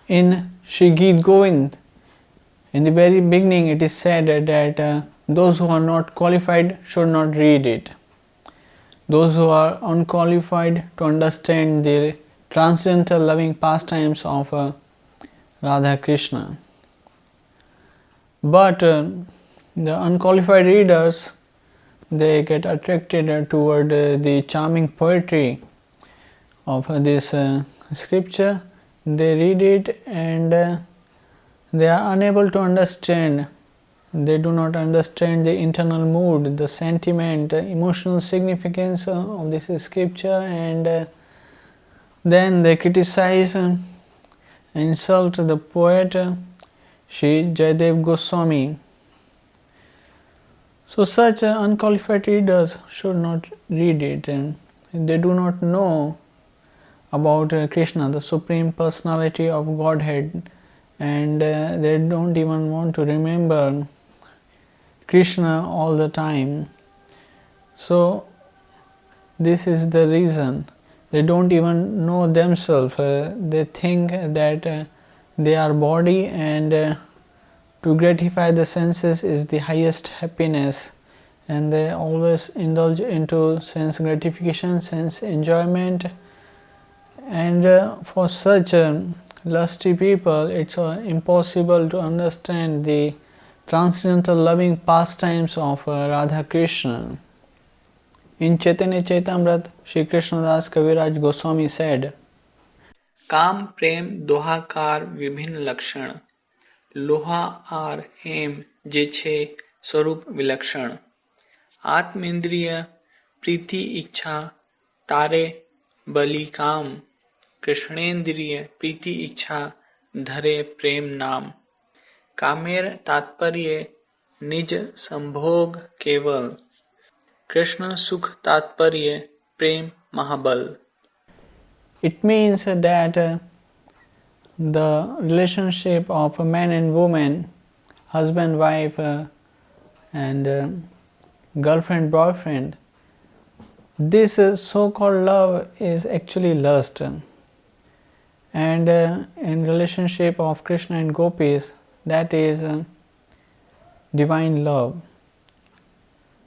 In Sri Gita Govinda, in the very beginning it is said that those who are not qualified should not read it. Those who are unqualified to understand the transcendental loving pastimes of Radha Krishna. But the unqualified readers, they get attracted toward the charming poetry of this scripture. They read it and they are unable to understand. They do not understand the internal mood, the sentiment, emotional significance of this scripture, and then they criticize and insult the poet Sri Jayadeva Gosvämé. So such unqualified readers should not read it, and they do not know about Krishna, the Supreme Personality of Godhead, and they don't even want to remember Krishna all the time. So this is the reason. They don't even know themselves. They think that they are body, and to gratify the senses is the highest happiness, and they always indulge into sense gratification, sense enjoyment, and for such lusty people it's impossible to understand the transcendental loving pastimes of Radha Krishna. In Caitanya-caritämåta, Sri Krishnadas Kaviräja Goswami said, काम प्रेम दोहाकार विभिन्न लक्षण लोहा are हेम जे छे स्वरूप विलक्षण आत्मेन्द्रिय प्रीति इच्छा तारे बलि काम कृष्णेन्द्रिय प्रीति इच्छा धरे प्रेम नाम कामेर तात्पर्य निज संभोग केवल कृष्ण सुख तात्पर्य प्रेम महाबल. It means that the relationship of a man and woman, husband, wife, and girlfriend, boyfriend, this so-called love is actually lust. And in relationship of Krishna and gopis, that is divine love.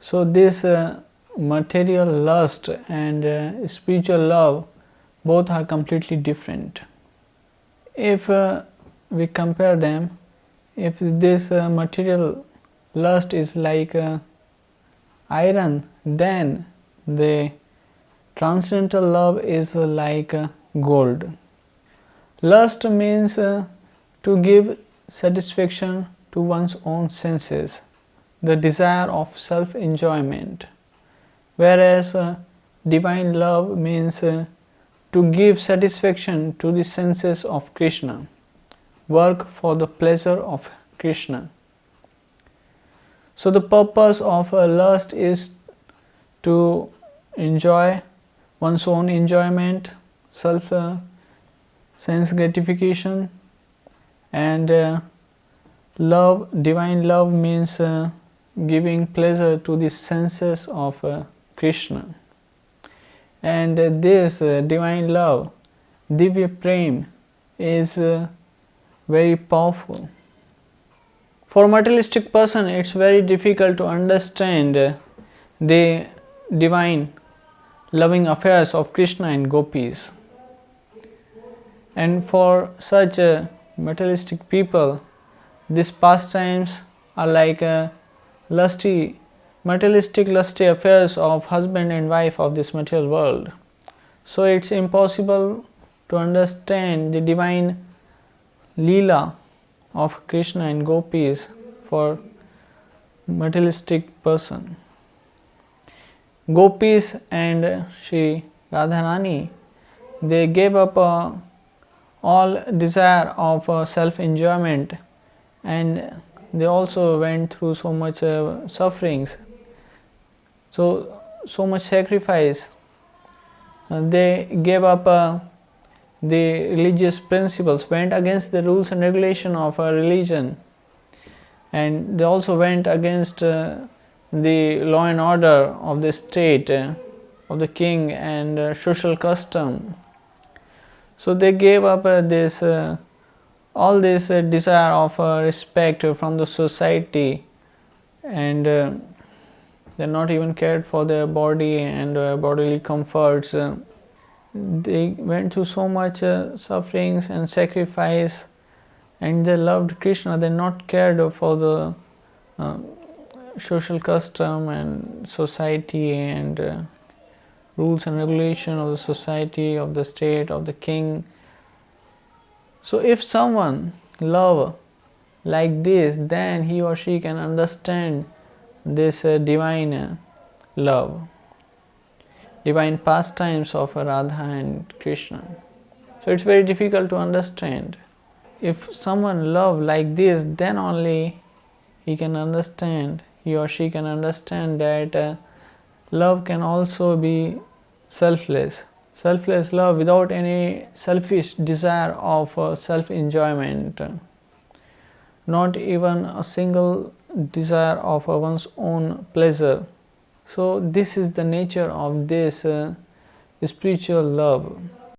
So this material lust and spiritual love, both are completely different. If we compare them, if this material lust is like iron, then the transcendental love is like gold. Lust means to give satisfaction to one's own senses, the desire of self-enjoyment, whereas divine love means to give satisfaction to the senses of Krishna, work for the pleasure of Krishna. So the purpose of lust is to enjoy one's own enjoyment, sense gratification, and love, divine love means giving pleasure to the senses of Krishna. And this divine love, Divya Prem, is very powerful. For a materialistic person, it's very difficult to understand the divine loving affairs of Krishna and gopis. And for such materialistic people, these pastimes are like materialistic lusty affairs of husband and wife of this material world. So it's impossible to understand the divine Lilā of Krishna and gopis for materialistic person. Gopis and Sri Radharani, they gave up all desire of self-enjoyment, and they also went through so much sufferings, so much sacrifice. They gave up the religious principles, went against the rules and regulation of a religion, and they also went against the law and order of the state, of the king, and social custom. So they gave up this all this desire of respect from the society, and they're not even cared for their body and bodily comforts. They went through so much sufferings and sacrifice, and they loved Krishna. They not cared for the social custom and society and rules and regulation of the society, of the state, of the king. So if someone love like this, then he or she can understand this divine love, divine pastimes of Radha and Krishna. So it's very difficult to understand. If someone love like this, then only he can understand, he or she can understand that love can also be selfless. Selfless love without any selfish desire of self-enjoyment, not even a single desire of one's own pleasure. So this is the nature of this spiritual love.